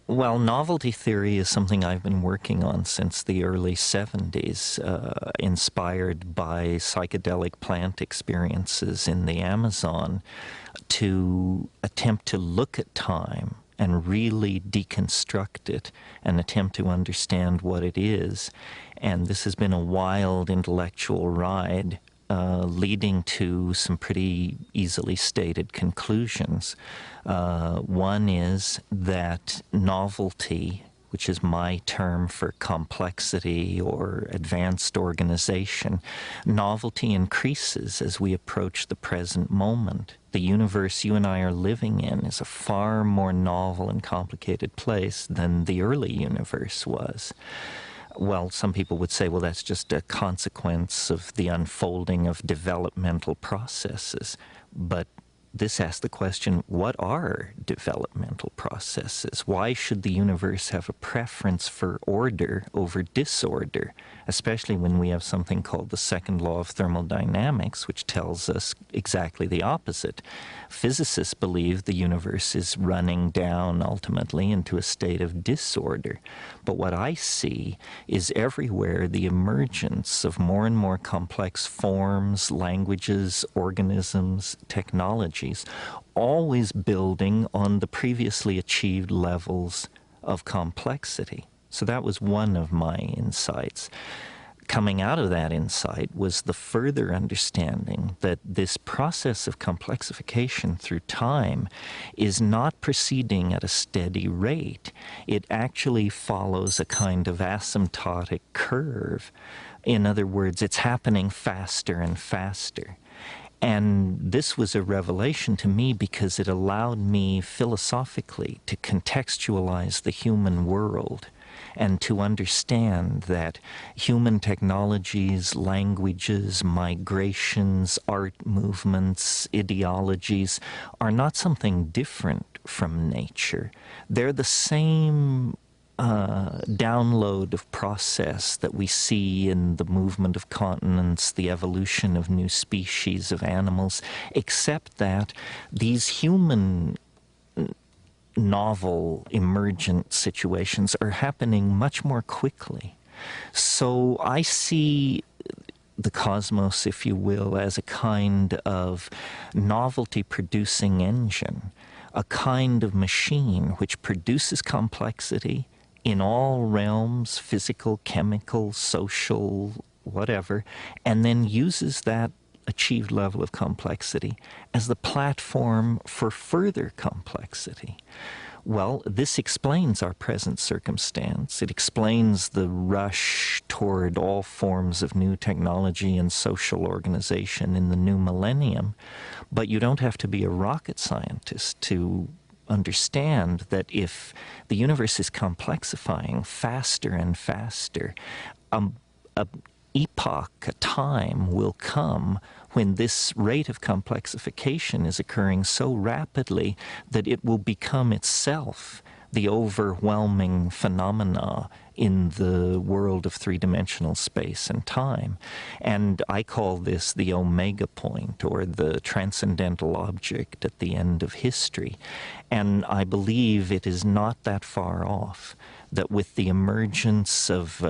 Well, novelty theory is something I've been working on since the early 70s, inspired by psychedelic plant experiences in the Amazon, to attempt to look at time and really deconstruct it and attempt to understand what it is. And this has been a wild intellectual ride, leading to some pretty easily stated conclusions. One is that novelty, which is my term for complexity or advanced organization, novelty increases as we approach the present moment. The universe you and I are living in is a far more novel and complicated place than the early universe was. Well, some people would say, well, that's just a consequence of the unfolding of developmental processes. But this asks the question, what are developmental processes? Why should the universe have a preference for order over disorder, especially when we have something called the second law of thermodynamics, which tells us exactly the opposite? Physicists believe the universe is running down ultimately into a state of disorder. But what I see is everywhere the emergence of more and more complex forms, languages, organisms, technologies, always building on the previously achieved levels of complexity. So that was one of my insights. Coming out of that insight was the further understanding that this process of complexification through time is not proceeding at a steady rate. It actually follows a kind of asymptotic curve. In other words, it's happening faster and faster. And this was a revelation to me because it allowed me philosophically to contextualize the human world and to understand that human technologies, languages, migrations, art movements, ideologies are not something different from nature. They're the same download of process that we see in the movement of continents, the evolution of new species of animals, except that these human novel, emergent situations are happening much more quickly. So I see the cosmos, if you will, as a kind of novelty-producing engine, a kind of machine which produces complexity in all realms, physical, chemical, social, whatever, and then uses that achieved level of complexity as the platform for further complexity. Well, this explains our present circumstance. It explains the rush toward all forms of new technology and social organization in the new millennium. But you don't have to be a rocket scientist to understand that if the universe is complexifying faster and faster, a epoch, a time will come when this rate of complexification is occurring so rapidly that it will become itself the overwhelming phenomena in the world of three-dimensional space and time. And I call this the omega point, or the transcendental object at the end of history. And I believe it is not that far off, that with the emergence of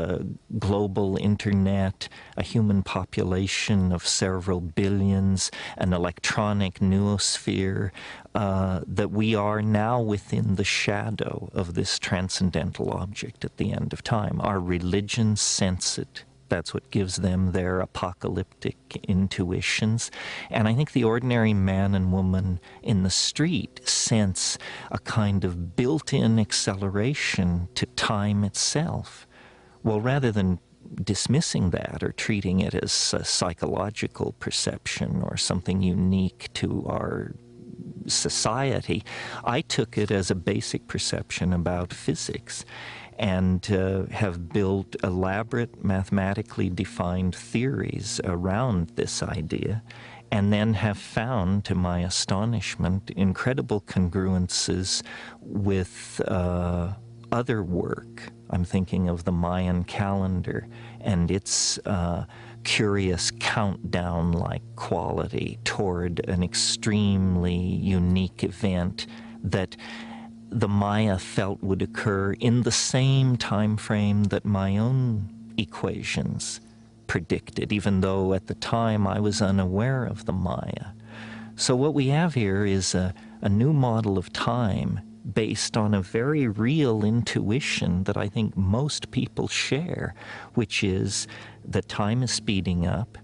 global internet, a human population of several billions, an electronic noosphere, that we are now within the shadow of this transcendental object at the end of time. Our religions sense it. That's what gives them their apocalyptic intuitions. And I think the ordinary man and woman in the street sense a kind of built-in acceleration to time itself. Well, rather than dismissing that or treating it as a psychological perception or something unique to our society, I took it as a basic perception about physics, and have built elaborate mathematically defined theories around this idea, and then have found, to my astonishment, incredible congruences with other work. I'm thinking of the Mayan calendar and its curious countdown-like quality toward an extremely unique event that the Maya felt would occur in the same time frame that my own equations predicted, even though at the time I was unaware of the Maya. So what we have here is a new model of time based on a very real intuition that I think most people share, which is that time is speeding up,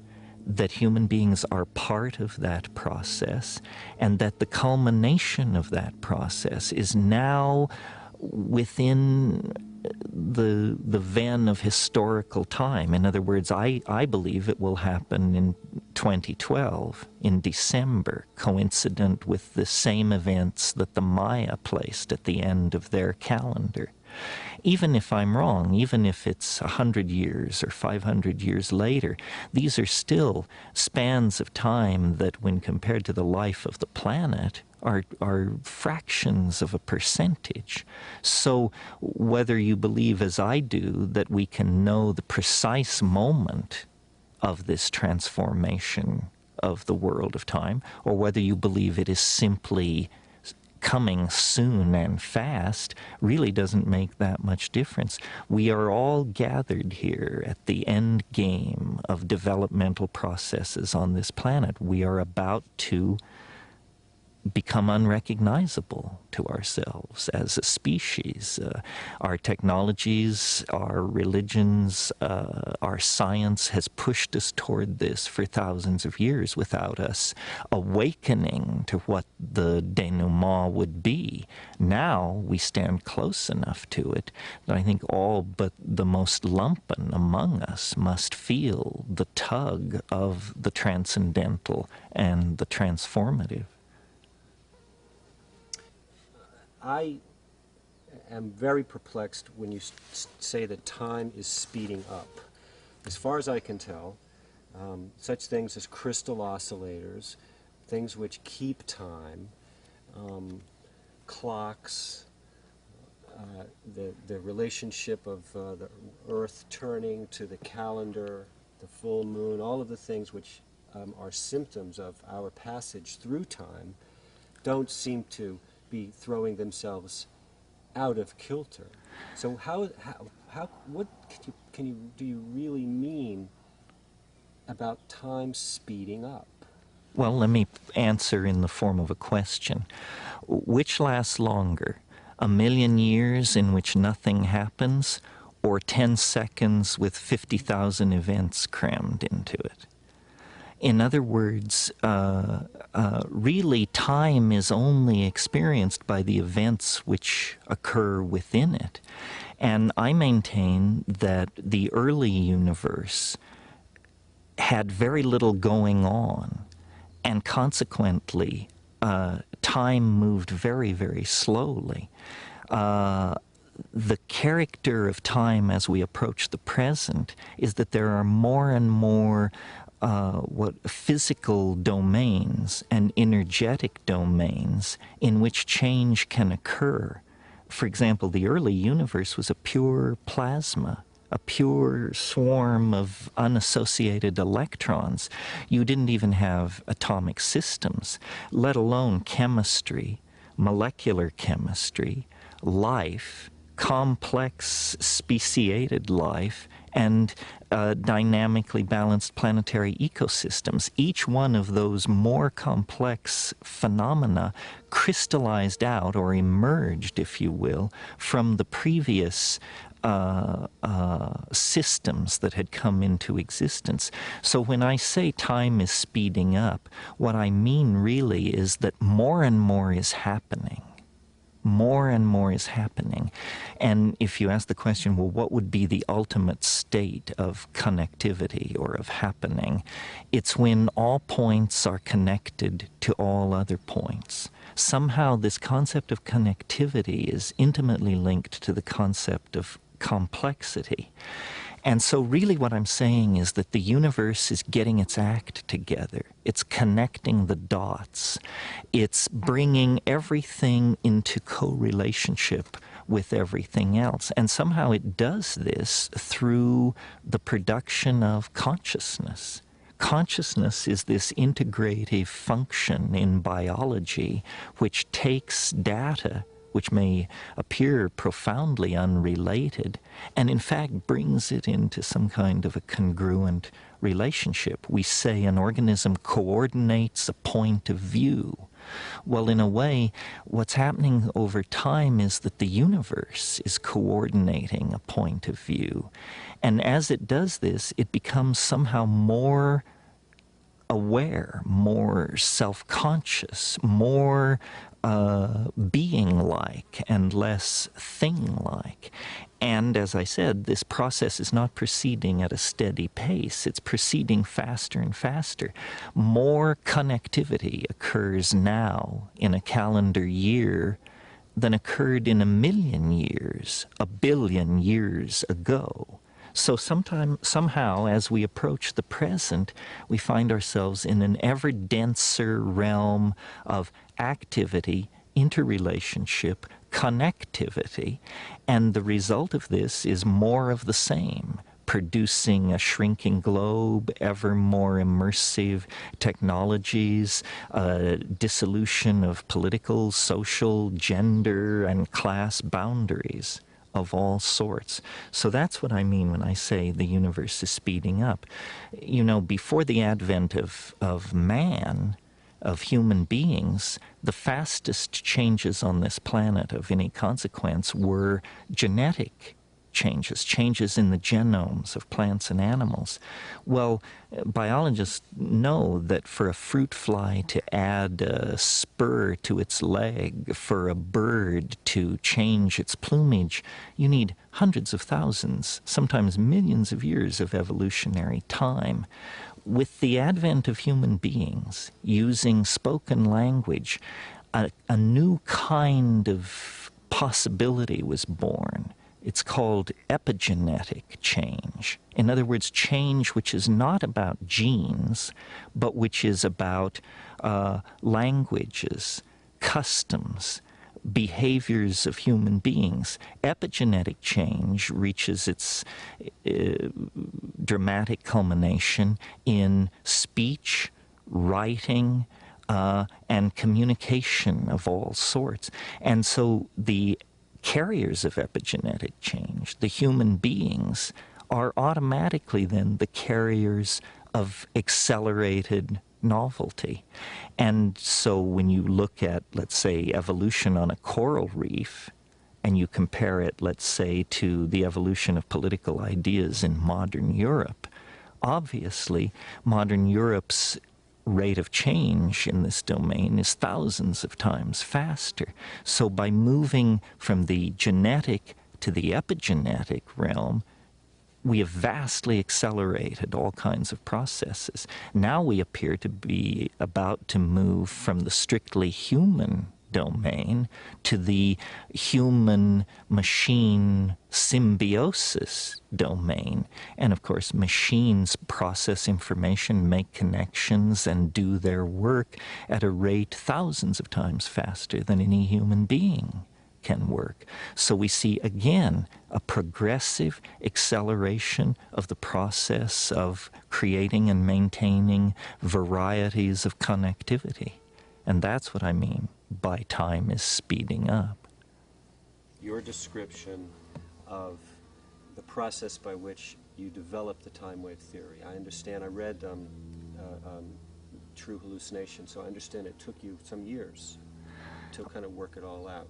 that human beings are part of that process, and that the culmination of that process is now within the ven of historical time. In other words, I believe it will happen in 2012, in December, coincident with the same events that the Maya placed at the end of their calendar. Even if I'm wrong, even if it's 100 years or 500 years later, these are still spans of time that, when compared to the life of the planet, are fractions of a percentage. So whether you believe, as I do, that we can know the precise moment of this transformation of the world of time, or whether you believe it is simply coming soon and fast, really doesn't make that much difference. We are all gathered here at the end game of developmental processes on this planet. We are about to become unrecognizable to ourselves as a species. Our technologies, our religions, our science has pushed us toward this for thousands of years without us awakening to what the denouement would be. Now we stand close enough to it that I think all but the most lumpen among us must feel the tug of the transcendental and the transformative. I am very perplexed when you say that time is speeding up. As far as I can tell, such things as crystal oscillators, things which keep time, clocks, the relationship of the Earth turning to the calendar, the full moon, all of the things which are symptoms of our passage through time, don't seem to be throwing themselves out of kilter. So what do you really mean about time speeding up? Well, let me answer in the form of a question. Which lasts longer, 1,000,000 years in which nothing happens, or 10 seconds with 50,000 events crammed into it? In other words, really time is only experienced by the events which occur within it. And I maintain that the early universe had very little going on, and consequently, time moved very, very slowly. The character of time as we approach the present is that there are more and more physical domains and energetic domains in which change can occur. For example, the early universe was a pure plasma, a pure swarm of unassociated electrons. You didn't even have atomic systems, let alone chemistry, molecular chemistry, life, complex speciated life, and dynamically balanced planetary ecosystems. Each one of those more complex phenomena crystallized out, or emerged, if you will, from the previous systems that had come into existence. So when I say time is speeding up, what I mean really is that more and more is happening. More and more is happening. And if you ask the question, well, what would be the ultimate state of connectivity or of happening? It's when all points are connected to all other points. Somehow this concept of connectivity is intimately linked to the concept of complexity. And so really what I'm saying is that the universe is getting its act together. It's connecting the dots. It's bringing everything into co-relationship with everything else. And somehow it does this through the production of consciousness. Consciousness is this integrative function in biology which takes data which may appear profoundly unrelated, and in fact brings it into some kind of a congruent relationship. We say an organism coordinates a point of view. Well, in a way, what's happening over time is that the universe is coordinating a point of view. And as it does this, it becomes somehow more aware, more self-conscious, more being-like and less thing-like. And as I said, this process is not proceeding at a steady pace. It's proceeding faster and faster. More connectivity occurs now in a calendar year than occurred in 1,000,000 years, 1,000,000,000 years ago. So somehow, as we approach the present, we find ourselves in an ever denser realm of activity, interrelationship, connectivity, and the result of this is more of the same, producing a shrinking globe, ever more immersive technologies, dissolution of political, social, gender, and class boundaries of all sorts. So that's what I mean when I say the universe is speeding up. You know, before the advent of man, of human beings, the fastest changes on this planet of any consequence were genetic changes, changes in the genomes of plants and animals. Well, biologists know that for a fruit fly to add a spur to its leg, for a bird to change its plumage, you need hundreds of thousands, sometimes millions of years of evolutionary time. With the advent of human beings using spoken language, a new kind of possibility was born. It's called epigenetic change. In other words, change which is not about genes, but which is about languages, customs, behaviors of human beings. Epigenetic change reaches its dramatic culmination in speech, writing, and communication of all sorts. And so the carriers of epigenetic change, the human beings, are automatically then the carriers of accelerated novelty. And so when you look at, let's say, evolution on a coral reef, and you compare it, let's say, to the evolution of political ideas in modern Europe, obviously modern Europe's rate of change in this domain is thousands of times faster. So by moving from the genetic to the epigenetic realm, we have vastly accelerated all kinds of processes. Now we appear to be about to move from the strictly human domain to the human-machine symbiosis domain. And of course, machines process information, make connections, and do their work at a rate thousands of times faster than any human being can work. So we see, again, a progressive acceleration of the process of creating and maintaining varieties of connectivity. And that's what I mean by time is speeding up. Your description of the process by which you developed the time wave theory. I understand, I read True Hallucination, so I understand it took you some years to kind of work it all out.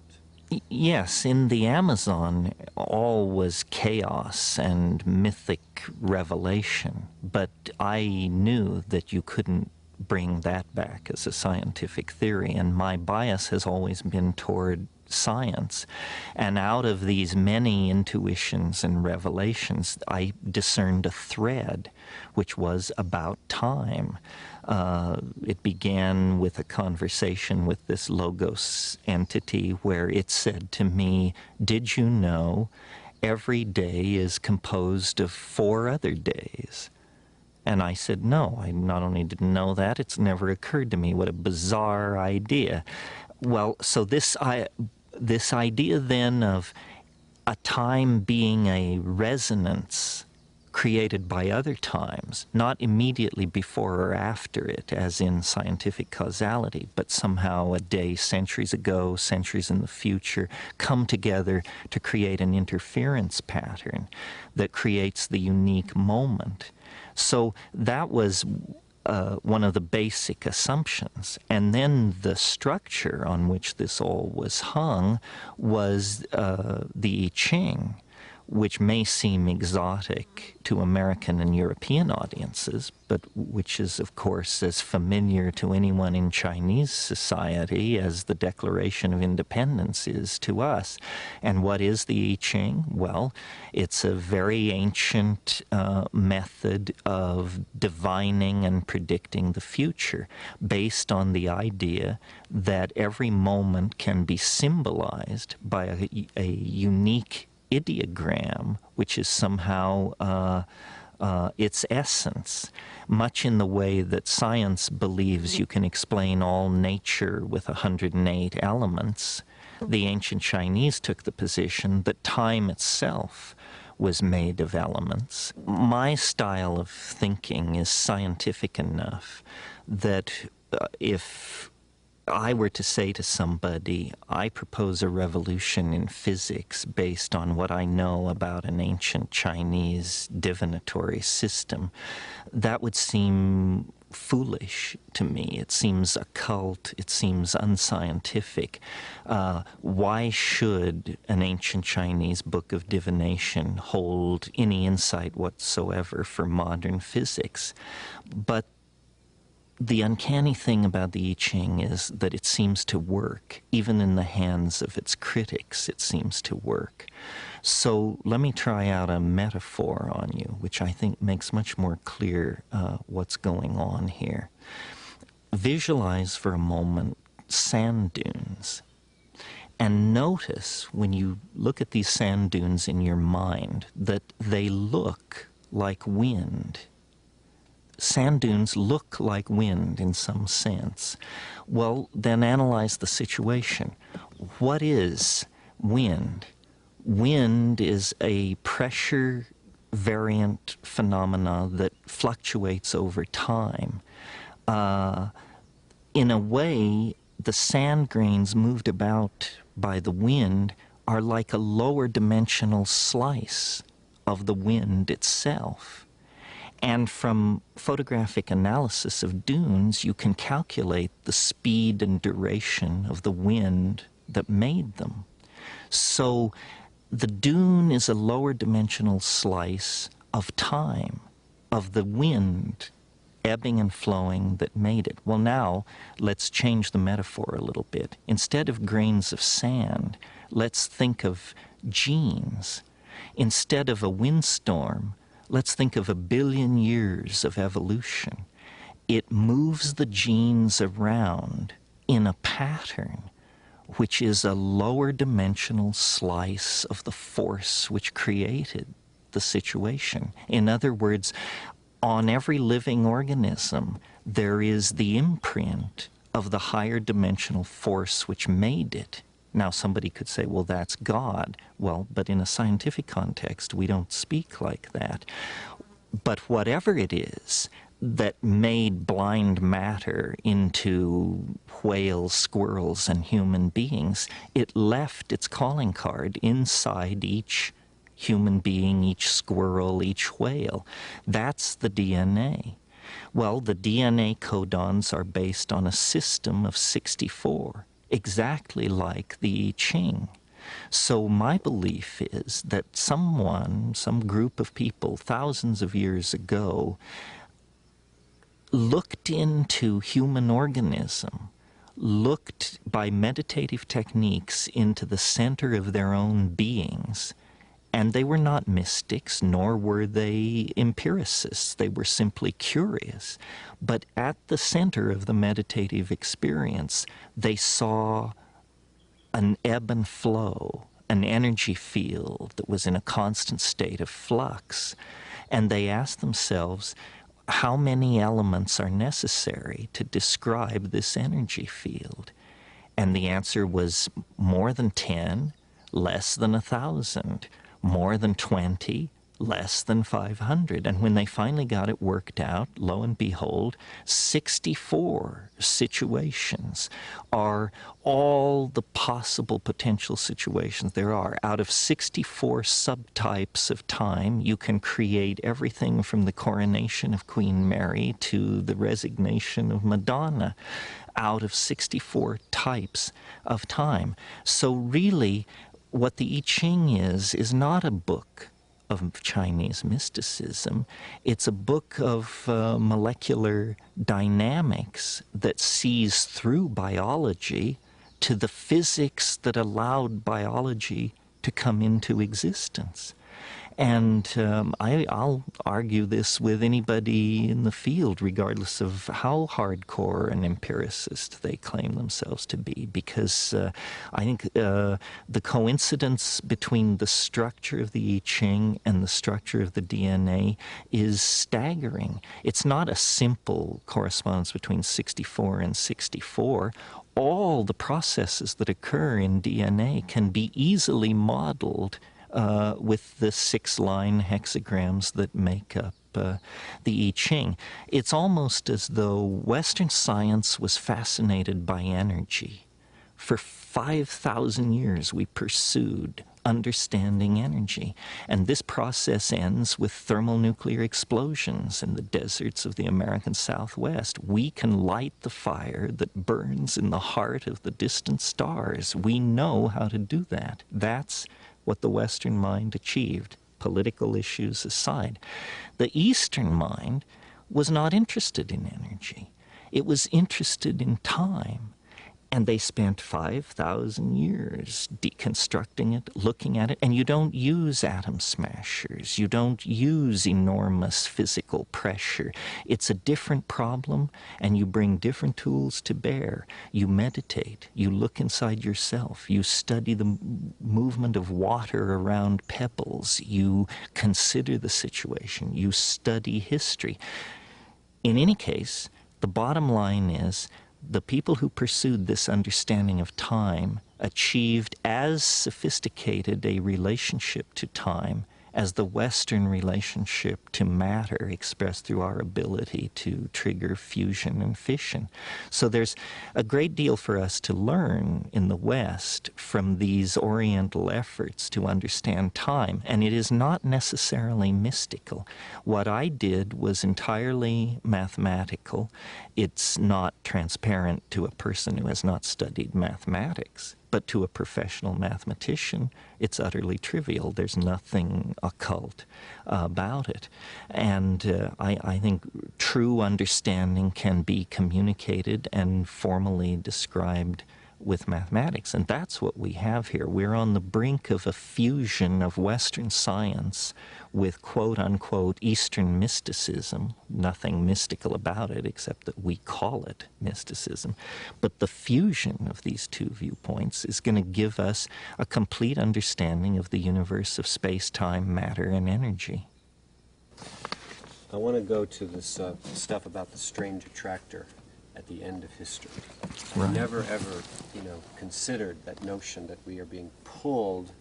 Yes, in the Amazon, all was chaos and mythic revelation, but I knew that you couldn't bring that back as a scientific theory, and my bias has always been toward science. And out of these many intuitions and revelations, I discerned a thread which was about time. It began with a conversation with this Logos entity where it said to me, "Did you know every day is composed of 4 other days?" And I said, no, I not only didn't know that, it's never occurred to me. What a bizarre idea. Well, so this idea then of a time being a resonance created by other times, not immediately before or after it, as in scientific causality, but somehow a day centuries ago, centuries in the future, come together to create an interference pattern that creates the unique moment. So that was one of the basic assumptions. And then the structure on which this all was hung was the I Ching, which may seem exotic to American and European audiences, but which is, of course, as familiar to anyone in Chinese society as the Declaration of Independence is to us. And what is the I Ching? Well, it's a very ancient method of divining and predicting the future, based on the idea that every moment can be symbolized by a unique ideogram, which is somehow its essence, much in the way that science believes you can explain all nature with 108 elements. The ancient Chinese took the position that time itself was made of elements. My style of thinking is scientific enough that if I were to say to somebody, I propose a revolution in physics based on what I know about an ancient Chinese divinatory system, that would seem foolish to me. It seems occult. It seems unscientific. Why should an ancient Chinese book of divination hold any insight whatsoever for modern physics? But the uncanny thing about the I Ching is that it seems to work. Even in the hands of its critics, it seems to work. So let me try out a metaphor on you, which I think makes much more clear what's going on here. Visualize for a moment sand dunes. And notice, when you look at these sand dunes in your mind, that they look like wind. Sand dunes look like wind in some sense. Well, then analyze the situation. What is wind? Wind is a pressure variant phenomena that fluctuates over time. In a way, the sand grains moved about by the wind are like a lower dimensional slice of the wind itself. And from photographic analysis of dunes, you can calculate the speed and duration of the wind that made them. So the dune is a lower dimensional slice of time, of the wind ebbing and flowing that made it. Well, now let's change the metaphor a little bit. Instead of grains of sand, let's think of genes. Instead of a windstorm, let's think of 1 billion years of evolution. It moves the genes around in a pattern which is a lower dimensional slice of the force which created the situation. In other words, on every living organism, there is the imprint of the higher dimensional force which made it. Now, somebody could say, well, that's God. Well, but in a scientific context, we don't speak like that. But whatever it is that made blind matter into whales, squirrels, and human beings, it left its calling card inside each human being, each squirrel, each whale. That's the DNA. Well, the DNA codons are based on a system of 64. Exactly like the I Ching. So my belief is that someone, some group of people thousands of years ago looked into human organism, looked by meditative techniques into the center of their own beings. And they were not mystics, nor were they empiricists. They were simply curious. But at the center of the meditative experience, they saw an ebb and flow, an energy field that was in a constant state of flux. And they asked themselves, how many elements are necessary to describe this energy field? And the answer was more than 10, less than 1,000. More than 20, less than 500. And when they finally got it worked out, lo and behold, 64 situations are all the possible potential situations there are. Out of 64 subtypes of time, you can create everything from the coronation of Queen Mary to the resignation of Madonna out of 64 types of time. So really, what the I Ching is not a book of Chinese mysticism. It's a book of molecular dynamics that sees through biology to the physics that allowed biology to come into existence. And I'll argue this with anybody in the field, regardless of how hardcore an empiricist they claim themselves to be, because I think the coincidence between the structure of the I Ching and the structure of the DNA is staggering. It's not a simple correspondence between 64 and 64. All the processes that occur in DNA can be easily modeled with the 6-line hexagrams that make up the I Ching. It's almost as though Western science was fascinated by energy. For 5,000 years we pursued understanding energy. And this process ends with thermonuclear explosions in the deserts of the American Southwest. We can light the fire that burns in the heart of the distant stars. We know how to do that. That's what the Western mind achieved, political issues aside. The Eastern mind was not interested in energy. It was interested in time. And they spent 5,000 years deconstructing it, looking at it. And you don't use atom smashers. You don't use enormous physical pressure. It's a different problem, and you bring different tools to bear. You meditate. You look inside yourself. You study the movement of water around pebbles. You consider the situation. You study history. In any case, the bottom line is, the people who pursued this understanding of time achieved as sophisticated a relationship to time as the Western relationship to matter expressed through our ability to trigger fusion and fission. So there's a great deal for us to learn in the West from these Oriental efforts to understand time, and it is not necessarily mystical. What I did was entirely mathematical. It's not transparent to a person who has not studied mathematics. But to a professional mathematician, it's utterly trivial. There's nothing occult about it. And I think true understanding can be communicated and formally described with mathematics. And that's what we have here. We're on the brink of a fusion of Western science with quote-unquote Eastern mysticism. Nothing mystical about it except that we call it mysticism. But the fusion of these two viewpoints is going to give us a complete understanding of the universe of space-time, matter, and energy. I want to go to this stuff about the strange attractor at the end of history. Right. I never ever, considered that notion that we are being pulled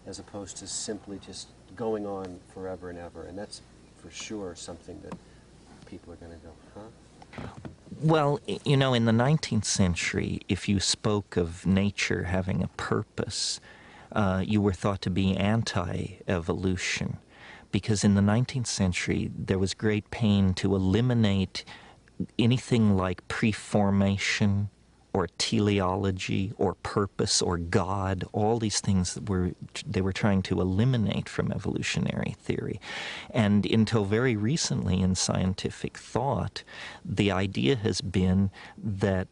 as opposed to simply just going on forever and ever. And that's for sure something that people are going to go, huh? Well, in the 19th century, if you spoke of nature having a purpose, you were thought to be anti-evolution. Because in the 19th century, there was great pain to eliminate anything like preformation or teleology or purpose or God, all these things that they were trying to eliminate from evolutionary theory. And until very recently in scientific thought, the idea has been that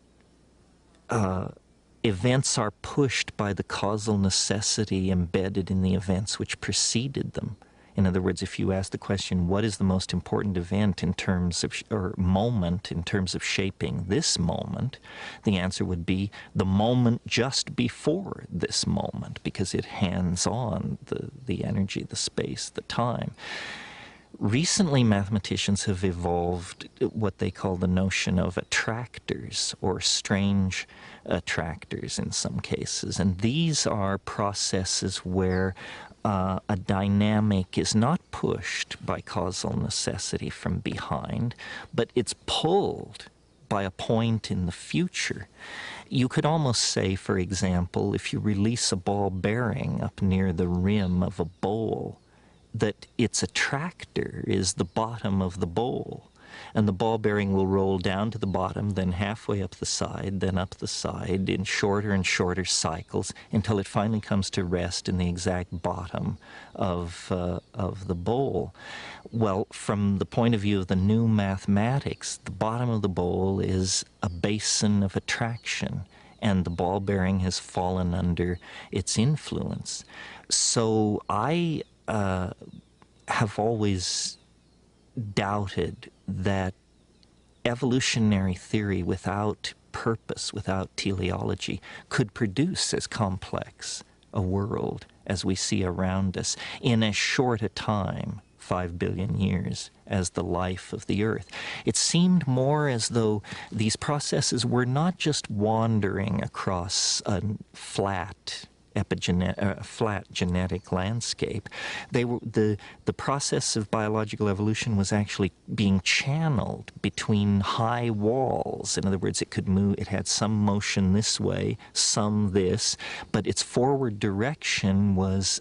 events are pushed by the causal necessity embedded in the events which preceded them. In other words, if you ask the question, what is the most important event in terms of, or moment in terms of shaping this moment, the answer would be the moment just before this moment, because it hands on the energy, the space, the time. Recently, mathematicians have evolved what they call the notion of attractors, or strange attractors in some cases. And these are processes where a dynamic is not pushed by causal necessity from behind, but it's pulled by a point in the future. You could almost say, for example, if you release a ball bearing up near the rim of a bowl, that its attractor is the bottom of the bowl. And the ball bearing will roll down to the bottom, then halfway up the side, then up the side in shorter and shorter cycles until it finally comes to rest in the exact bottom of the bowl. Well, from the point of view of the new mathematics, the bottom of the bowl is a basin of attraction, and the ball bearing has fallen under its influence. So I have always doubted that evolutionary theory without purpose, without teleology, could produce as complex a world as we see around us in as short a time, 5 billion years, as the life of the Earth. It seemed more as though these processes were not just wandering across a flat flat genetic landscape. They were the process of biological evolution was actually being channeled between high walls. In other words, it could move. It had some motion this way, some this, but its forward direction was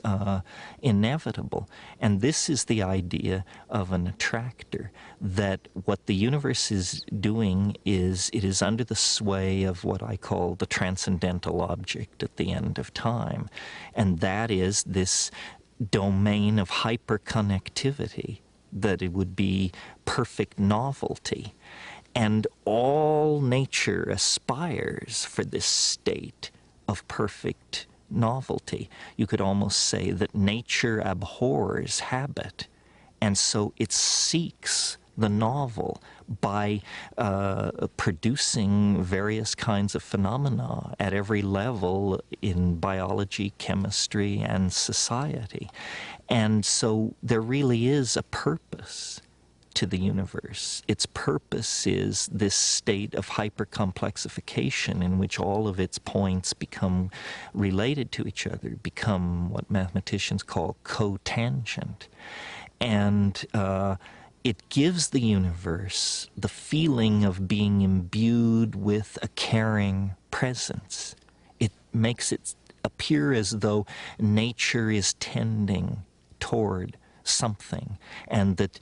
inevitable. And this is the idea of an attractor, that what the universe is doing is it is under the sway of what I call the transcendental object at the end of time. And that is this domain of hyperconnectivity, that it would be perfect novelty. And all nature aspires for this state of perfect novelty. You could almost say that nature abhors habit, and so it seeks the novel by producing various kinds of phenomena at every level in biology, chemistry, and society. And so there really is a purpose to the universe. Its purpose is this state of hypercomplexification in which all of its points become related to each other, become what mathematicians call cotangent. And it gives the universe the feeling of being imbued with a caring presence. It makes it appear as though nature is tending toward something, and that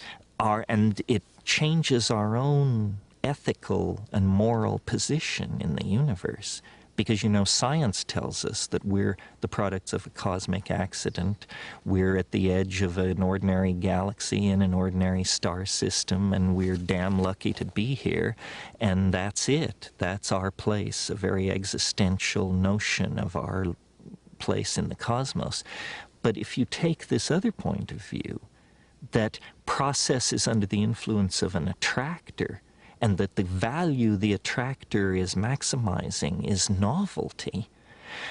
it changes our own ethical and moral position in the universe. Because, you know, science tells us that we're the products of a cosmic accident. We're at the edge of an ordinary galaxy in an ordinary star system, and we're damn lucky to be here. And that's it. That's our place, a very existential notion of our place in the cosmos. But if you take this other point of view, that process is under the influence of an attractor, and that the value the attractor is maximizing is novelty,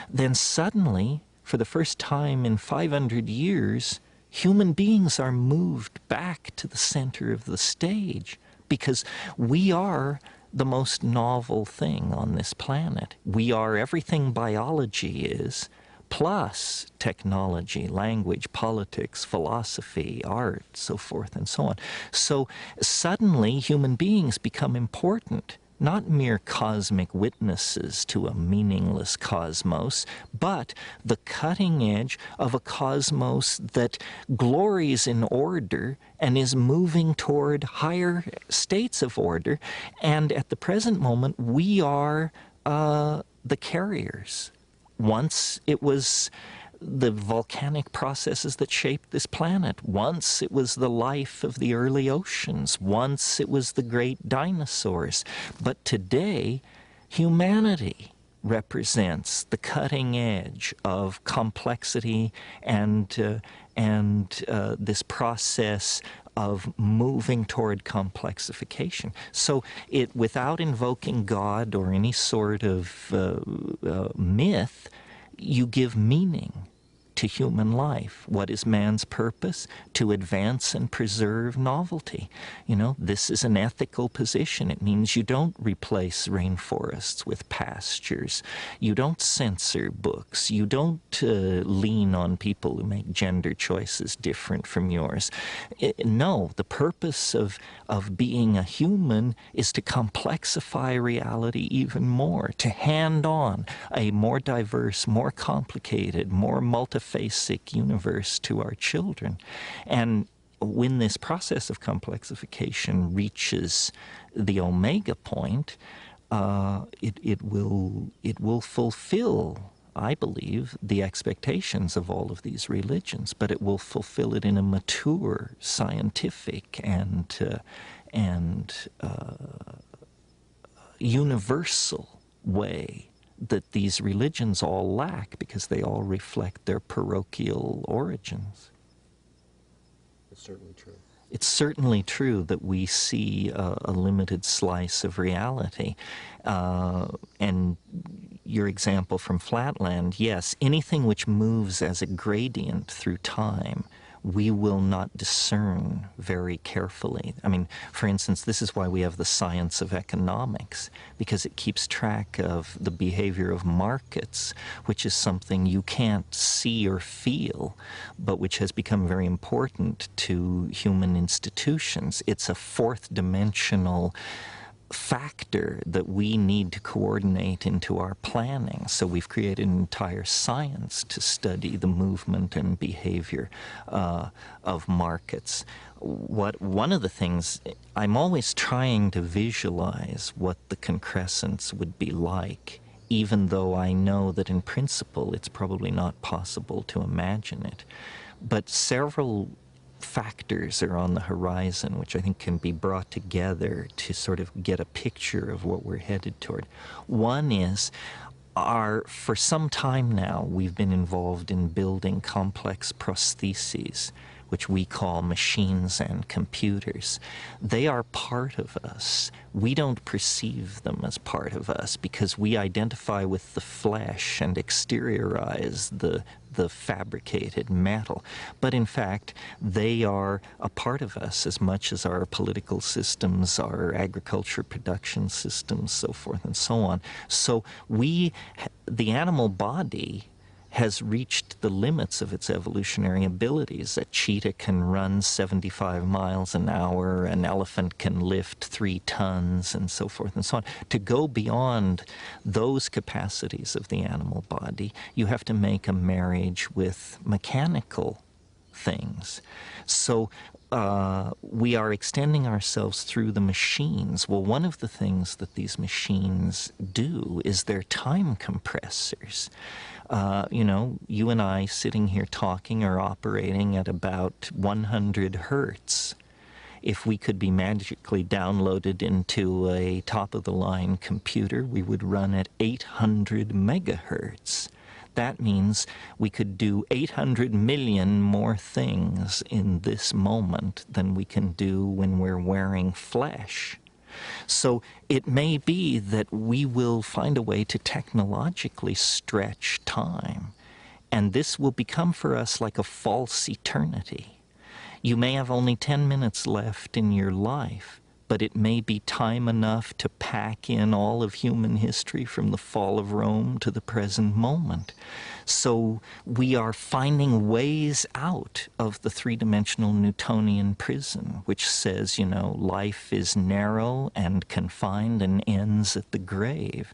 then suddenly, for the first time in 500 years, human beings are moved back to the center of the stage, because we are the most novel thing on this planet. We are everything biology is, plus technology, language, politics, philosophy, art, so forth and so on. So suddenly human beings become important, not mere cosmic witnesses to a meaningless cosmos, but the cutting edge of a cosmos that glories in order and is moving toward higher states of order. And at the present moment, we are the carriers. Once it was the volcanic processes that shaped this planet. Once it was the life of the early oceans. Once it was the great dinosaurs. But today, humanity represents the cutting edge of complexity and this process of moving toward complexification. So without invoking God or any sort of myth, you give meaning to human life. What is man's purpose? To advance and preserve novelty. You know, this is an ethical position. It means you don't replace rainforests with pastures. You don't censor books. You don't lean on people who make gender choices different from yours. No, the purpose of being a human is to complexify reality even more, to hand on a more diverse, more complicated, more multifaceted universe to our children. And when this process of complexification reaches the omega point, it will fulfill, I believe, the expectations of all of these religions, but it will fulfill it in a mature, scientific, and universal way that these religions all lack, because they all reflect their parochial origins. It's certainly true. It's certainly true that we see a limited slice of reality. And your example from Flatland, yes, anything which moves as a gradient through time, we will not discern very carefully. I mean, for instance, this is why we have the science of economics, because it keeps track of the behavior of markets, which is something you can't see or feel, but which has become very important to human institutions. It's a fourth-dimensional factor that we need to coordinate into our planning. So we've created an entire science to study the movement and behavior of markets. One of the things, I'm always trying to visualize what the concrescence would be like, even though I know that in principle it's probably not possible to imagine it. But several factors are on the horizon which I think can be brought together to sort of get a picture of what we're headed toward. One is, for some time now, we've been involved in building complex prostheses, which we call machines and computers. They are part of us. We don't perceive them as part of us because we identify with the flesh and exteriorize the fabricated metal. But in fact, they are a part of us as much as our political systems, our agriculture production systems, so forth and so on. So the animal body has reached the limits of its evolutionary abilities. A cheetah can run 75 miles an hour, an elephant can lift 3 tons, and so forth and so on. To go beyond those capacities of the animal body, you have to make a marriage with mechanical things. So we are extending ourselves through the machines. Well, one of the things that these machines do is they're time compressors. You know, you and I sitting here talking are operating at about 100 hertz. If we could be magically downloaded into a top-of-the-line computer, we would run at 800 megahertz. That means we could do 800 million more things in this moment than we can do when we're wearing flesh. So it may be that we will find a way to technologically stretch time, and this will become for us like a false eternity. You may have only 10 minutes left in your life, but it may be time enough to pack in all of human history from the fall of Rome to the present moment. So we are finding ways out of the three-dimensional Newtonian prison, which says, you know, life is narrow and confined and ends at the grave.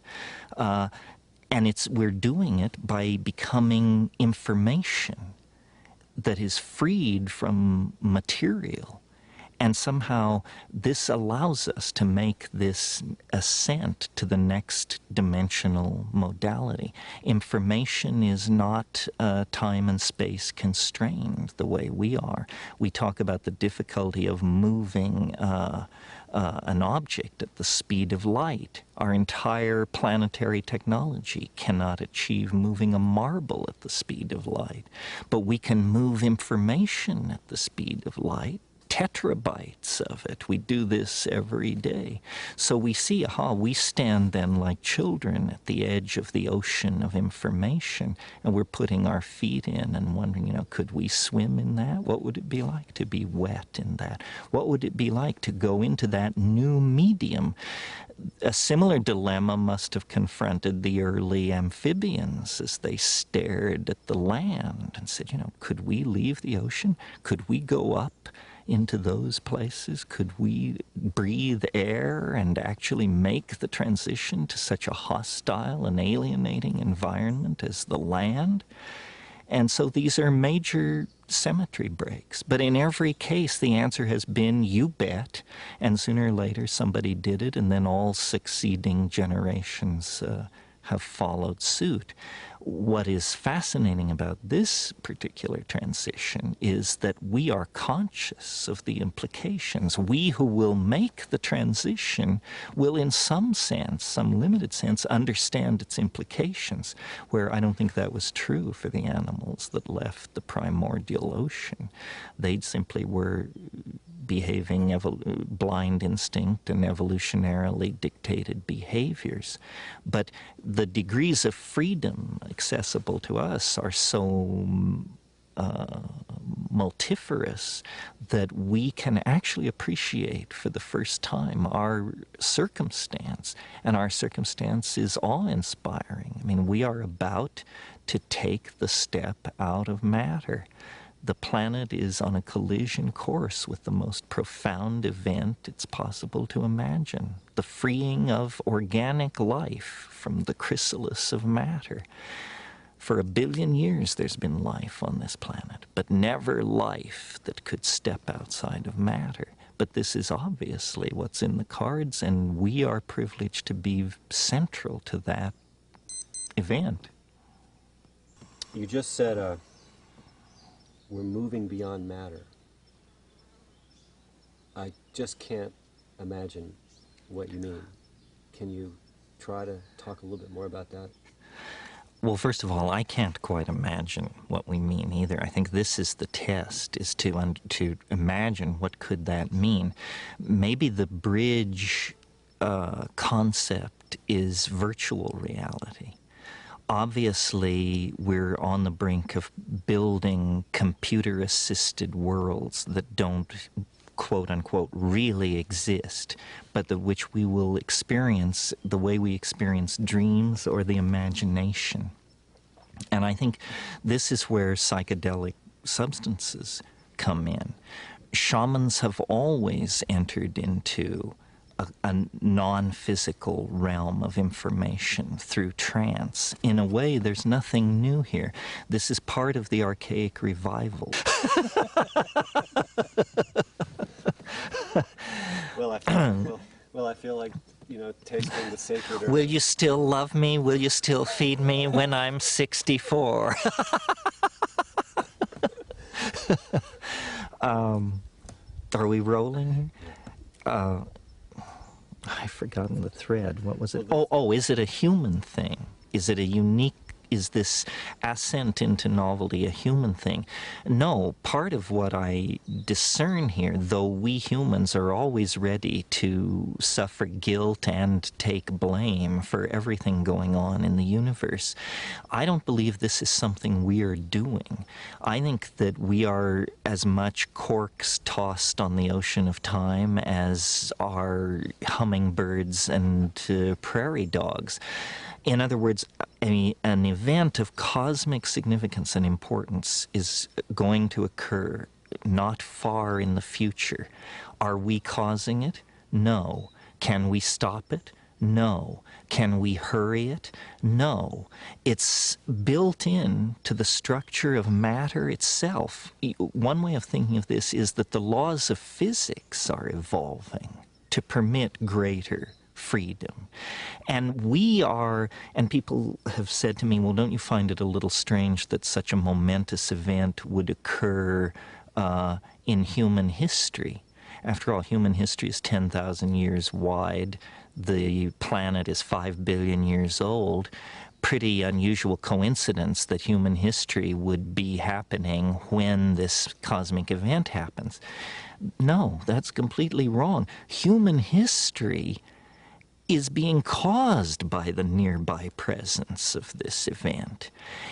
And we're doing it by becoming information that is freed from material. And somehow this allows us to make this ascent to the next dimensional modality. Information is not time and space constrained the way we are. We talk about the difficulty of moving an object at the speed of light. Our entire planetary technology cannot achieve moving a marble at the speed of light. But we can move information at the speed of light. tetrabytes of it. We do this every day. So we see, we stand then like children at the edge of the ocean of information, and we're putting our feet in and wondering, could we swim in that? What would it be like to be wet in that? What would it be like to go into that new medium? A similar dilemma must have confronted the early amphibians as they stared at the land and said, could we leave the ocean? Could we go up into those places? Could we breathe air and actually make the transition to such a hostile and alienating environment as the land? And so these are major symmetry breaks. But in every case, the answer has been, you bet. And sooner or later, somebody did it, and then all succeeding generations have followed suit. What is fascinating about this particular transition is that we are conscious of the implications. We who will make the transition will, in some sense, some limited sense, understand its implications, where I don't think that was true for the animals that left the primordial ocean. They simply were behaving blind instinct and evolutionarily dictated behaviors. But the degrees of freedom accessible to us are so multifarious that we can actually appreciate for the first time our circumstance, and our circumstance is awe-inspiring. I mean, we are about to take the step out of matter. The planet is on a collision course with the most profound event it's possible to imagine, the freeing of organic life from the chrysalis of matter. For 1 billion years there's been life on this planet, but never life that could step outside of matter. But this is obviously what's in the cards, and we are privileged to be central to that event. You just said we're moving beyond matter. I just can't imagine what you mean. Can you try to talk a little bit more about that? Well, first of all, I can't quite imagine what we mean either. I think this is the test, is to imagine what could that mean. Maybe the bridge concept is virtual reality. Obviously, we're on the brink of building computer-assisted worlds that don't, quote-unquote, really exist, but which we will experience the way we experience dreams or the imagination. And I think this is where psychedelic substances come in. Shamans have always entered into a non-physical realm of information through trance. In a way, there's nothing new here. This is part of the archaic revival. Well, I feel like, tasting the sacred earth. Will you still love me? Will you still feed me when I'm 64? Are we rolling here? I've forgotten the thread. What was it? Is it a human thing? Is it a unique, is this ascent into novelty a human thing? No, part of what I discern here, though we humans are always ready to suffer guilt and take blame for everything going on in the universe, I don't believe this is something we are doing. I think that we are as much corks tossed on the ocean of time as are hummingbirds and prairie dogs. In other words, an event of cosmic significance and importance is going to occur not far in the future. Are we causing it? No. Can we stop it? No. Can we hurry it? No. It's built in to the structure of matter itself. One way of thinking of this is that the laws of physics are evolving to permit greater freedom. And we are, and people have said to me, well, don't you find it a little strange that such a momentous event would occur in human history? After all, human history is 10,000 years wide. The planet is 5 billion years old. pretty unusual coincidence that human history would be happening when this cosmic event happens. No, that's completely wrong. Human history is being caused by the nearby presence of this event.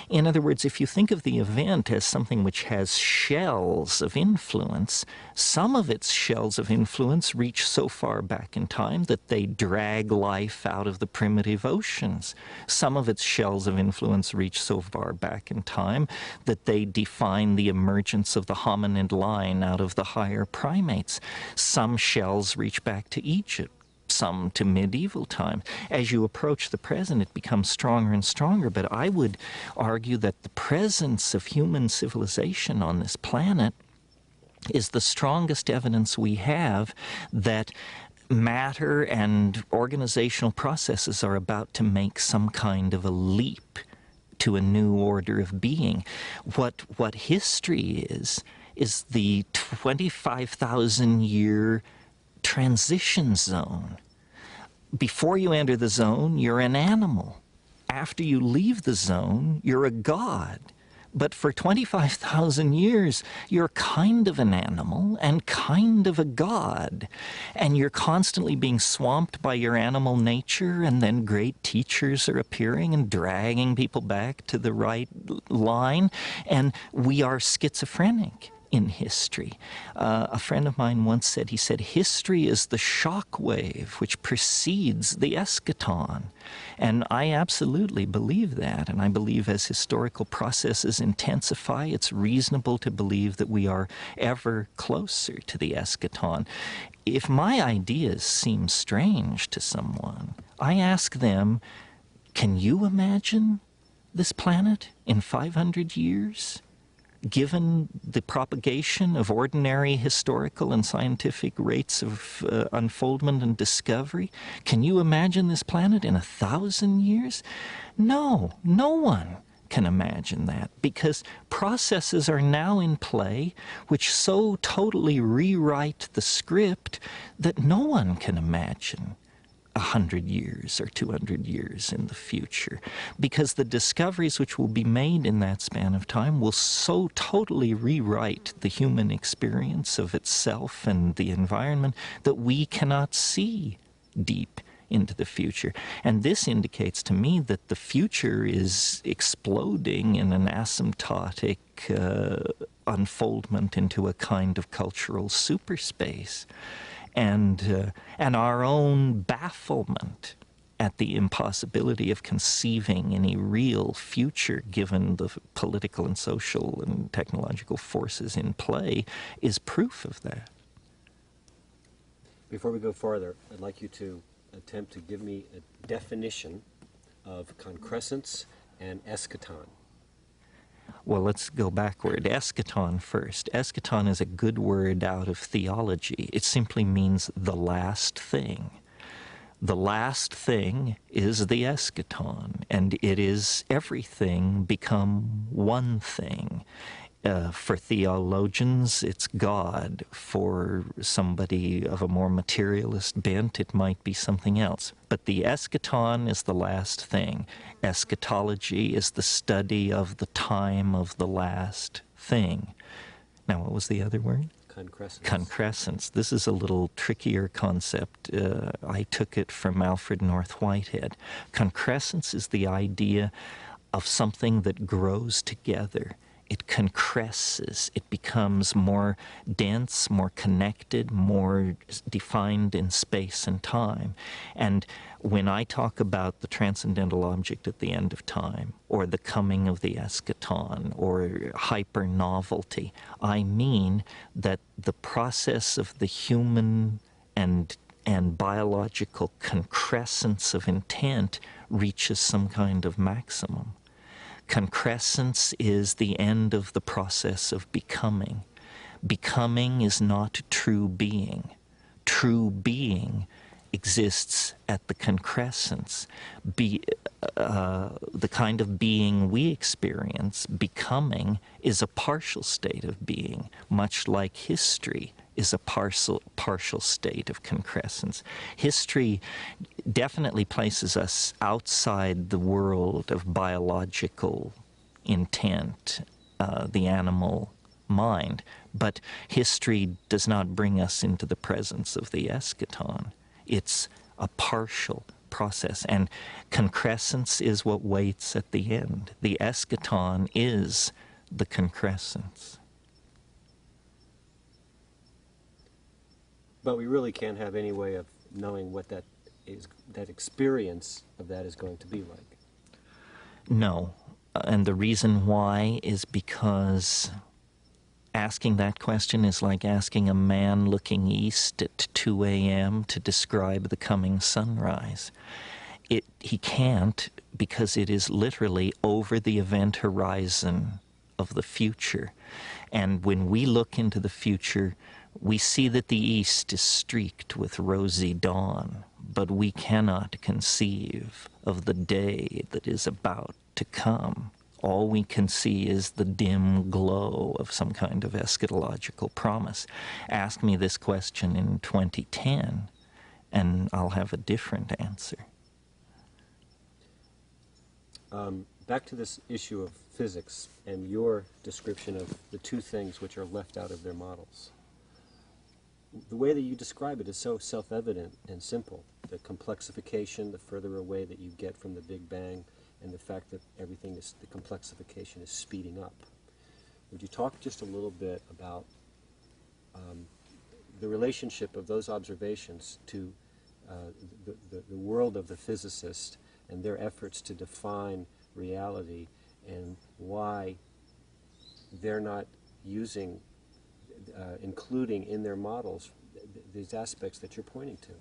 In other words, if you think of the event as something which has shells of influence, some of its shells of influence reach so far back in time that they drag life out of the primitive oceans. Some of its shells of influence reach so far back in time that they define the emergence of the hominid line out of the higher primates. Some shells reach back to Egypt, some to medieval times. As you approach the present, it becomes stronger and stronger. But I would argue that the presence of human civilization on this planet is the strongest evidence we have that matter and organizational processes are about to make some kind of a leap to a new order of being. What history is the 25,000-year transition zone. Before you enter the zone, you're an animal. After you leave the zone, you're a god. But for 25,000 years, you're kind of an animal and kind of a god. And you're constantly being swamped by your animal nature, and then great teachers are appearing and dragging people back to the right line. And we are schizophrenic in history. A friend of mine once said, he said, history is the shock wave which precedes the eschaton. And I absolutely believe that. And I believe as historical processes intensify, it's reasonable to believe that we are ever closer to the eschaton. If my ideas seem strange to someone, I ask them, can you imagine this planet in 500 years? Given the propagation of ordinary historical and scientific rates of unfoldment and discovery, can you imagine this planet in 1,000 years? No, no one can imagine that, because processes are now in play which so totally rewrite the script that no one can imagine 100 years or 200 years in the future, because the discoveries which will be made in that span of time will so totally rewrite the human experience of itself and the environment that we cannot see deep into the future. And this indicates to me that the future is exploding in an asymptotic unfoldment into a kind of cultural superspace. And our own bafflement at the impossibility of conceiving any real future given the political and social and technological forces in play is proof of that. Before we go farther, I'd like you to attempt to give me a definition of concrescence and eschaton. Well, let's go backward. Eschaton first. Eschaton is a good word out of theology. It simply means the last thing. The last thing is the eschaton, and it is everything become one thing. For theologians, it's God. For somebody of a more materialist bent, it might be something else. But the eschaton is the last thing. Eschatology is the study of the time of the last thing. Now, what was the other word? Concrescence. Concrescence. This is a little trickier concept. I took it from Alfred North Whitehead. Concrescence is the idea of something that grows together. It concresces, it becomes more dense, more connected, more defined in space and time. And when I talk about the transcendental object at the end of time, or the coming of the eschaton, or hyper-novelty, I mean that the process of the human and biological concrescence of intent reaches some kind of maximum. Concrescence is the end of the process of becoming. Becoming is not true being. True being exists at the concrescence. The kind of being we experience, becoming, is a partial state of being, much like history is a partial state of concrescence. History definitely places us outside the world of biological intent, the animal mind, but history does not bring us into the presence of the eschaton. It's a partial process, and concrescence is what waits at the end. The eschaton is the concrescence. But we really can't have any way of knowing what that is, that experience of that is going to be like. No. And the reason why is because asking that question is like asking a man looking east at 2 a.m. to describe the coming sunrise. He can't, because it is literally over the event horizon of the future. And when we look into the future, we see that the east is streaked with rosy dawn, but we cannot conceive of the day that is about to come. All we can see is the dim glow of some kind of eschatological promise. Ask me this question in 2010, and I'll have a different answer. Back to this issue of physics and your description of the two things which are left out of their models. The way that you describe it is so self-evident and simple. The complexification, the further away that you get from the Big Bang, and the fact that everything is, the complexification is speeding up. Would you talk just a little bit about the relationship of those observations to the world of the physicist and their efforts to define reality, and why they're not using, including in their models, these aspects that you're pointing to?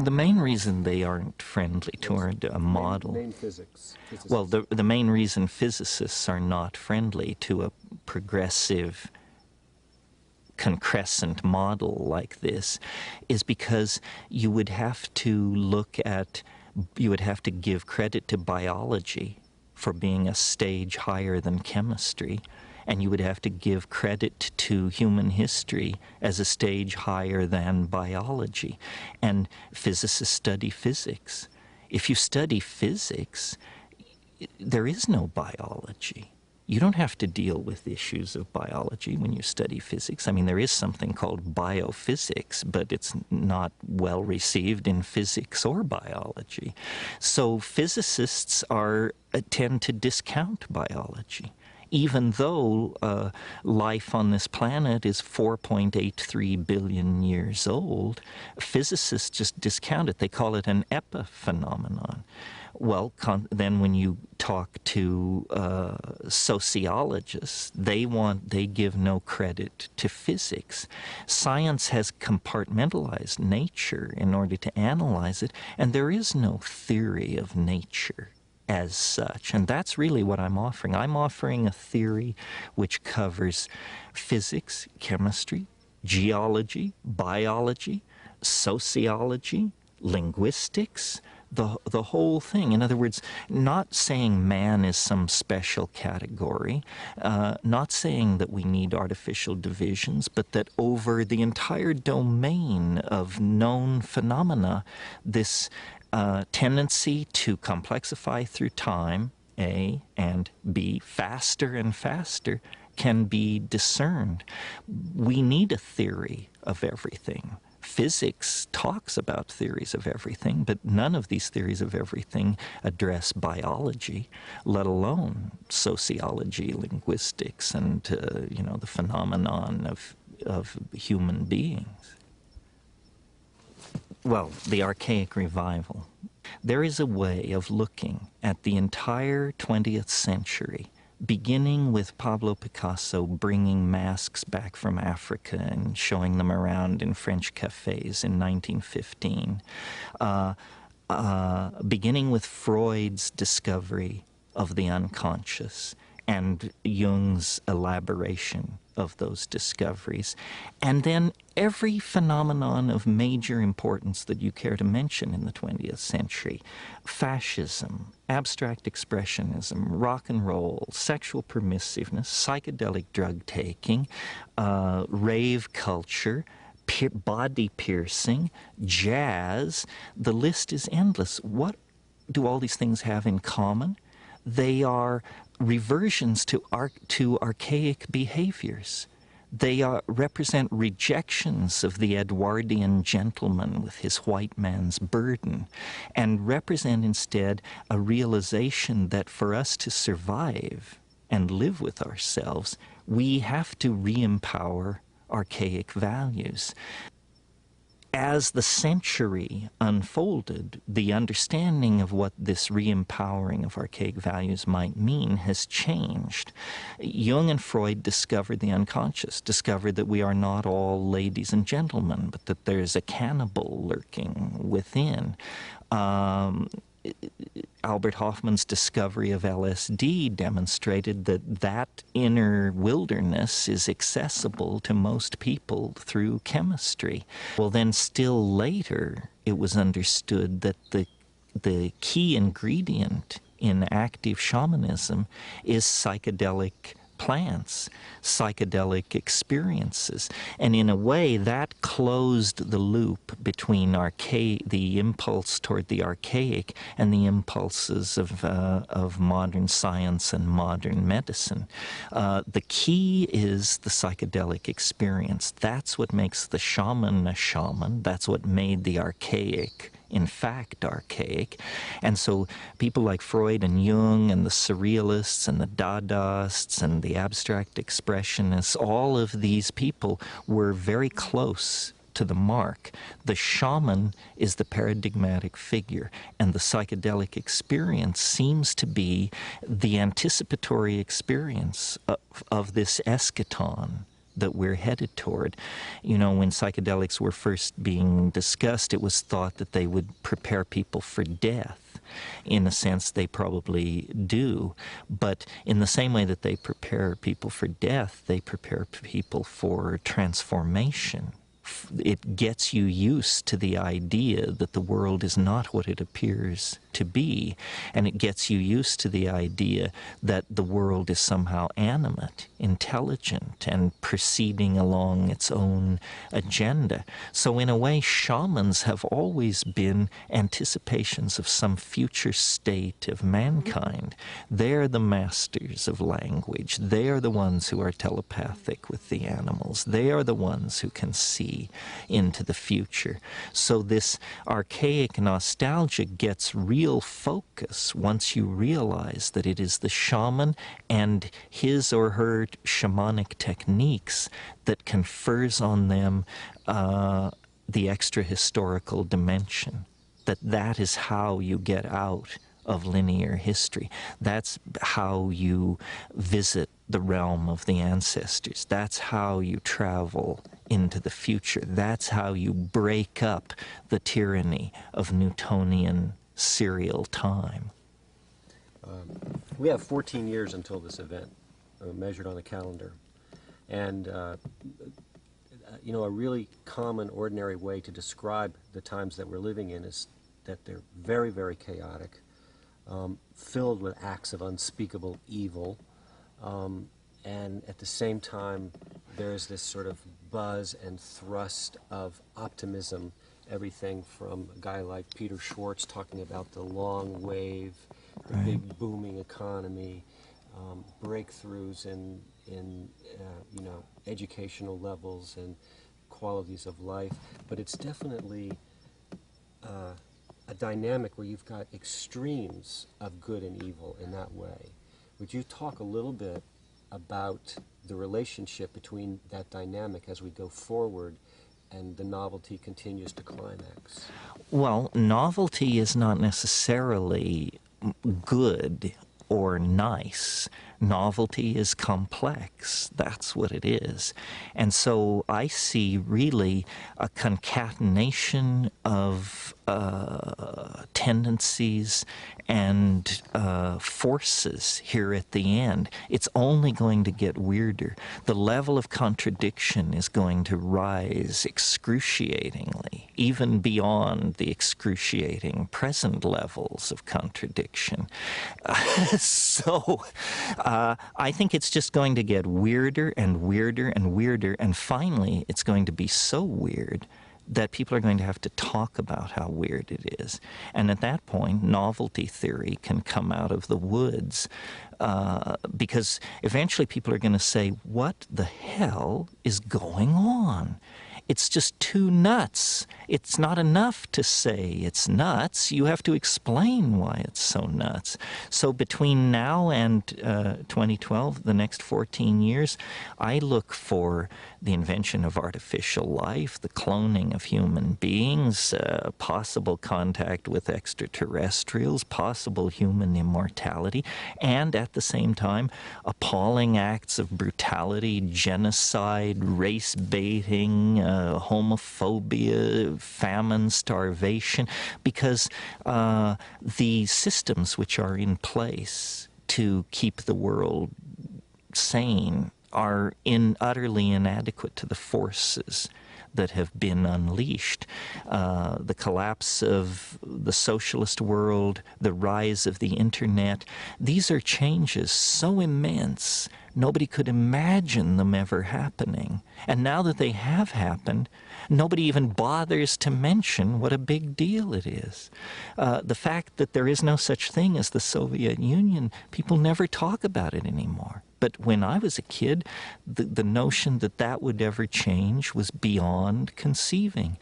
The main reason they aren't friendly toward a model... Main physics. Well, the main reason physicists are not friendly to a progressive concrescent model like this is because you would have to give credit to biology for being a stage higher than chemistry, and you would have to give credit to human history as a stage higher than biology. And physicists study physics. If you study physics, there is no biology. You don't have to deal with issues of biology when you study physics. I mean, there is something called biophysics, but it's not well received in physics or biology. So physicists tend to discount biology. Even though life on this planet is 4.83 billion years old, physicists just discount it. They call it an epiphenomenon. Well, then when you talk to sociologists, they give no credit to physics. Science has compartmentalized nature in order to analyze it, and there is no theory of nature as such. And that's really what I'm offering. I'm offering a theory which covers physics, chemistry, geology, biology, sociology, linguistics, the whole thing. In other words, not saying man is some special category, not saying that we need artificial divisions, but that over the entire domain of known phenomena, this tendency to complexify through time, A, and B, faster and faster, can be discerned. We need a theory of everything. Physics talks about theories of everything, but none of these theories of everything address biology, let alone sociology, linguistics, and the phenomenon of human beings. Well, the archaic revival. There is a way of looking at the entire 20th century, beginning with Pablo Picasso bringing masks back from Africa and showing them around in French cafes in 1915, beginning with Freud's discovery of the unconscious and Jung's elaboration of those discoveries. And then every phenomenon of major importance that you care to mention in the 20th century, fascism, abstract expressionism, rock and roll, sexual permissiveness, psychedelic drug taking, rave culture, body piercing, jazz, the list is endless. What do all these things have in common? They are reversions to archaic behaviors. They represent rejections of the Edwardian gentleman with his white man's burden, and represent instead a realization that for us to survive and live with ourselves, we have to re-empower archaic values. As the century unfolded, the understanding of what this re-empowering of archaic values might mean has changed. Jung and Freud discovered the unconscious, discovered that we are not all ladies and gentlemen, but that there's a cannibal lurking within. Albert Hoffman's discovery of LSD demonstrated that that inner wilderness is accessible to most people through chemistry. Well, then still later, it was understood that the key ingredient in active shamanism is psychedelic plants, psychedelic experiences. And in a way, that closed the loop between the impulse toward the archaic and the impulses of modern science and modern medicine. The key is the psychedelic experience. That's what makes the shaman a shaman. That's what made the archaic in fact archaic. And so people like Freud and Jung and the surrealists and the Dadaists and the abstract expressionists, all of these people were very close to the mark. The shaman is the paradigmatic figure, and the psychedelic experience seems to be the anticipatory experience of this eschaton that we're headed toward. You know, when psychedelics were first being discussed, it was thought that they would prepare people for death. In a sense, they probably do. But in the same way that they prepare people for death, they prepare people for transformation. It gets you used to the idea that the world is not what it appears to be, and it gets you used to the idea that the world is somehow animate, intelligent, and proceeding along its own agenda. So in a way, shamans have always been anticipations of some future state of mankind. They're the masters of language. They are the ones who are telepathic with the animals. They are the ones who can see into the future. So this archaic nostalgia gets real focus once you realize that it is the shaman and his or her shamanic techniques that confers on them the extra historical dimension. That is how you get out of linear history. That's how you visit the realm of the ancestors. That's how you travel into the future. That's how you break up the tyranny of Newtonian serial time. We have 14 years until this event, measured on the calendar. And, you know, a really common, ordinary way to describe the times that we're living in is that they're very, very chaotic, filled with acts of unspeakable evil, and at the same time, there's this sort of buzz and thrust of optimism. Everything from a guy like Peter Schwartz talking about the long wave, the big booming economy, breakthroughs in you know, educational levels and qualities of life. But it's definitely a dynamic where you've got extremes of good and evil in that way. Would you talk a little bit about the relationship between that dynamic as we go forward and the novelty continues to climax? Well, novelty is not necessarily good or nice. Novelty is complex. That's what it is. And so I see really a concatenation of tendencies and forces here at the end. It's only going to get weirder. The level of contradiction is going to rise excruciatingly, even beyond the excruciating present levels of contradiction. I think it's just going to get weirder and weirder and weirder, and finally it's going to be so weird that people are going to have to talk about how weird it is. And at that point, novelty theory can come out of the woods, because eventually people are going to say, what the hell is going on? It's just too nuts. It's not enough to say it's nuts. You have to explain why it's so nuts. So between now and 2012, the next 14 years, I look for the invention of artificial life, the cloning of human beings, possible contact with extraterrestrials, possible human immortality, and at the same time, appalling acts of brutality, genocide, race baiting, homophobia, famine, starvation, because the systems which are in place to keep the world sane are utterly inadequate to the forces that have been unleashed. The collapse of the socialist world, the rise of the internet, these are changes so immense, nobody could imagine them ever happening. And now that they have happened, nobody even bothers to mention what a big deal it is. The fact that there is no such thing as the Soviet Union, people never talk about it anymore. But when I was a kid, the notion that that would ever change was beyond conceiving.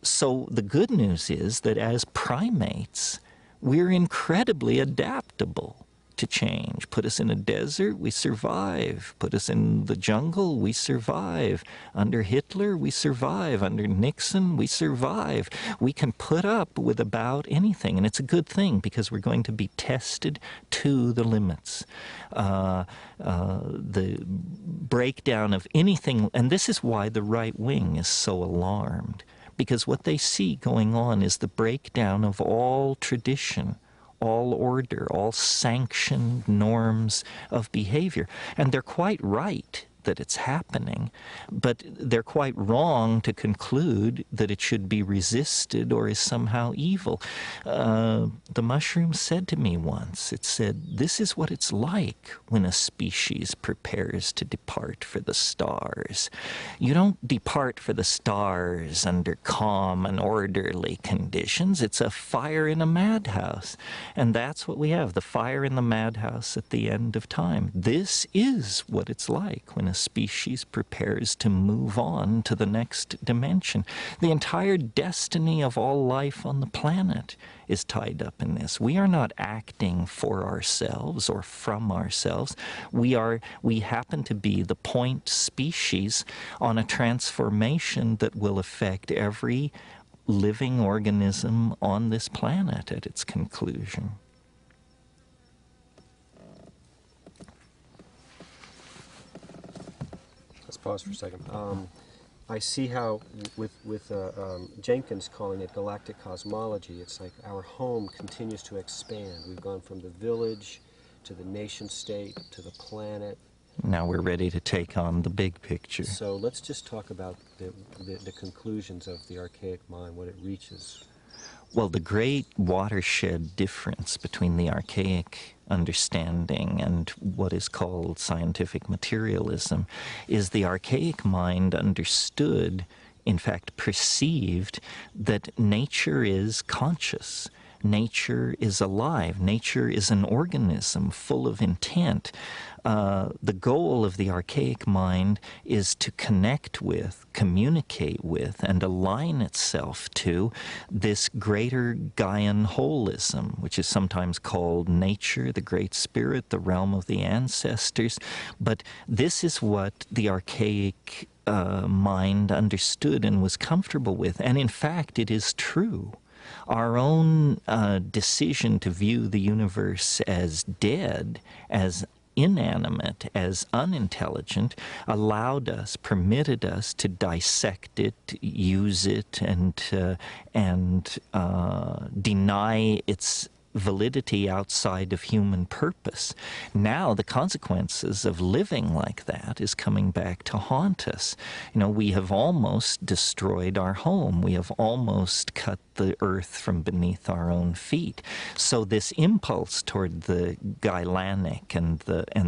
So the good news is that as primates, we're incredibly adaptable to change. Put us in a desert, we survive. Put us in the jungle, we survive. Under Hitler, we survive. Under Nixon, we survive. We can put up with about anything, and it's a good thing because we're going to be tested to the limits. The breakdown of anything, and this is why the right wing is so alarmed, because what they see going on is the breakdown of all tradition, all order, all sanctioned norms of behavior. And they're quite right that it's happening, but they're quite wrong to conclude that it should be resisted or is somehow evil. The mushroom said to me once, it said, this is what it's like when a species prepares to depart for the stars. You don't depart for the stars under calm and orderly conditions. It's a fire in a madhouse. And that's what we have, the fire in the madhouse at the end of time. This is what it's like when a species prepares to move on to the next dimension. The entire destiny of all life on the planet is tied up in this. We are not acting for ourselves or from ourselves. We happen to be the point species on a transformation that will affect every living organism on this planet at its conclusion. Pause for a second. I see how with Jenkins calling it galactic cosmology, it's like our home continues to expand. We've gone from the village to the nation state to the planet. Now we're ready to take on the big picture. So let's just talk about the conclusions of the archaic mind, what it reaches. Well, the great watershed difference between the archaic understanding and what is called scientific materialism is the archaic mind understood, in fact perceived, that nature is conscious. Nature is alive. Nature is an organism full of intent. The goal of the archaic mind is to connect with, communicate with, and align itself to this greater Gaian holism, which is sometimes called nature, the great spirit, the realm of the ancestors. But this is what the archaic mind understood and was comfortable with. And in fact, it is true. Our own decision to view the universe as dead, as inanimate, as unintelligent, allowed us, permitted us to dissect it, use it, and deny its validity outside of human purpose. Now the consequences of living like that is coming back to haunt us. You know, we have almost destroyed our home. We have almost cut the earth from beneath our own feet. So this impulse toward the Gailanic and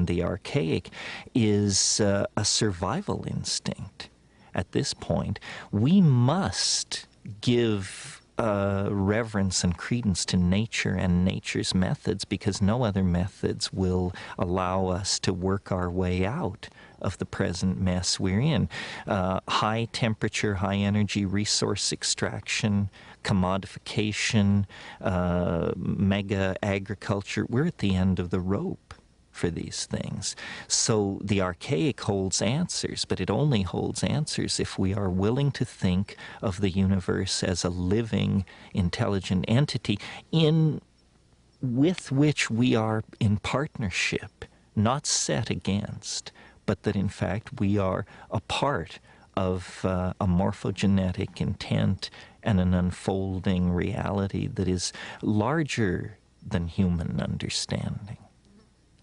the archaic is a survival instinct. At this point, we must give reverence and credence to nature and nature's methods, because no other methods will allow us to work our way out of the present mess we're in. High temperature, high energy resource extraction, commodification, mega agriculture, we're at the end of the rope for these things. So the archaic holds answers, but it only holds answers if we are willing to think of the universe as a living, intelligent entity with which we are in partnership, not set against, but that in fact we are a part of a morphogenetic intent and an unfolding reality that is larger than human understanding.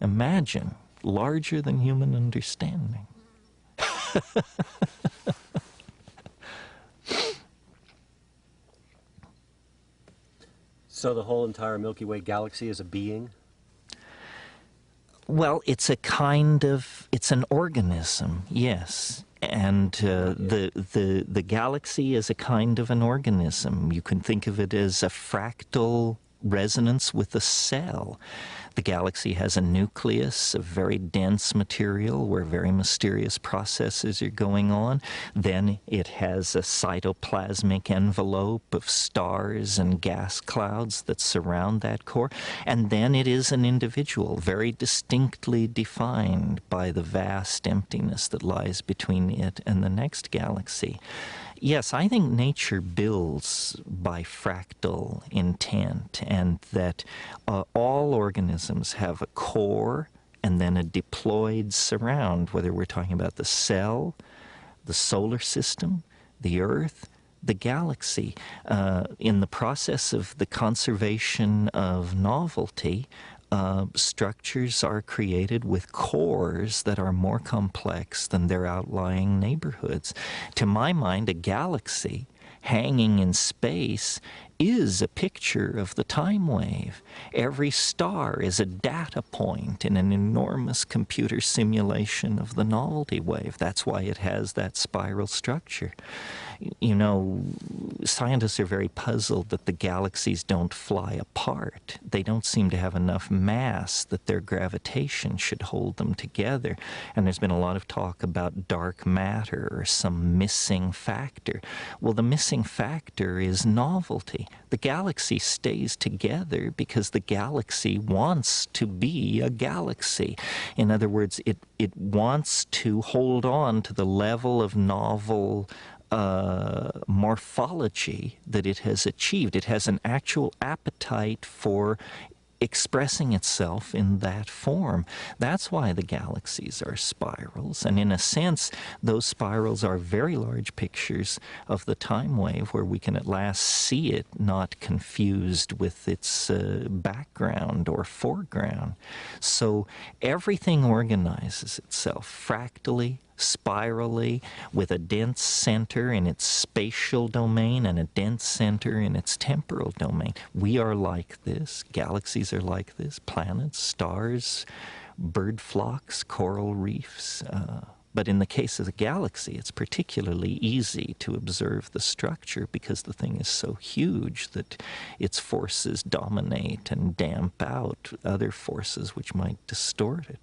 Imagine, larger than human understanding. So the whole entire Milky Way galaxy is a being? Well, it's an organism, yes. And the galaxy is a kind of an organism. You can think of it as a fractal resonance with a cell. The galaxy has a nucleus of very dense material where very mysterious processes are going on. Then it has a cytoplasmic envelope of stars and gas clouds that surround that core. And then it is an individual, very distinctly defined by the vast emptiness that lies between it and the next galaxy. Yes, I think nature builds by fractal intent, and that all organisms have a core and then a deployed surround, whether we're talking about the cell, the solar system, the Earth, the galaxy. In the process of the conservation of novelty, structures are created with cores that are more complex than their outlying neighborhoods. To my mind, a galaxy hanging in space is a picture of the time wave. Every star is a data point in an enormous computer simulation of the novelty wave. That's why it has that spiral structure. You know, scientists are very puzzled that the galaxies don't fly apart. They don't seem to have enough mass that their gravitation should hold them together. And there's been a lot of talk about dark matter or some missing factor. Well, the missing factor is novelty. The galaxy stays together because the galaxy wants to be a galaxy. In other words, it wants to hold on to the level of novel morphology that it has achieved. It has an actual appetite for expressing itself in that form. That's why the galaxies are spirals. And in a sense, those spirals are very large pictures of the time wave where we can at last see it not confused with its background or foreground. So everything organizes itself fractally, spirally, with a dense center in its spatial domain and a dense center in its temporal domain. We are like this. Galaxies are like this. Planets, stars, bird flocks, coral reefs. But in the case of the galaxy, it's particularly easy to observe the structure because the thing is so huge that its forces dominate and damp out other forces which might distort it.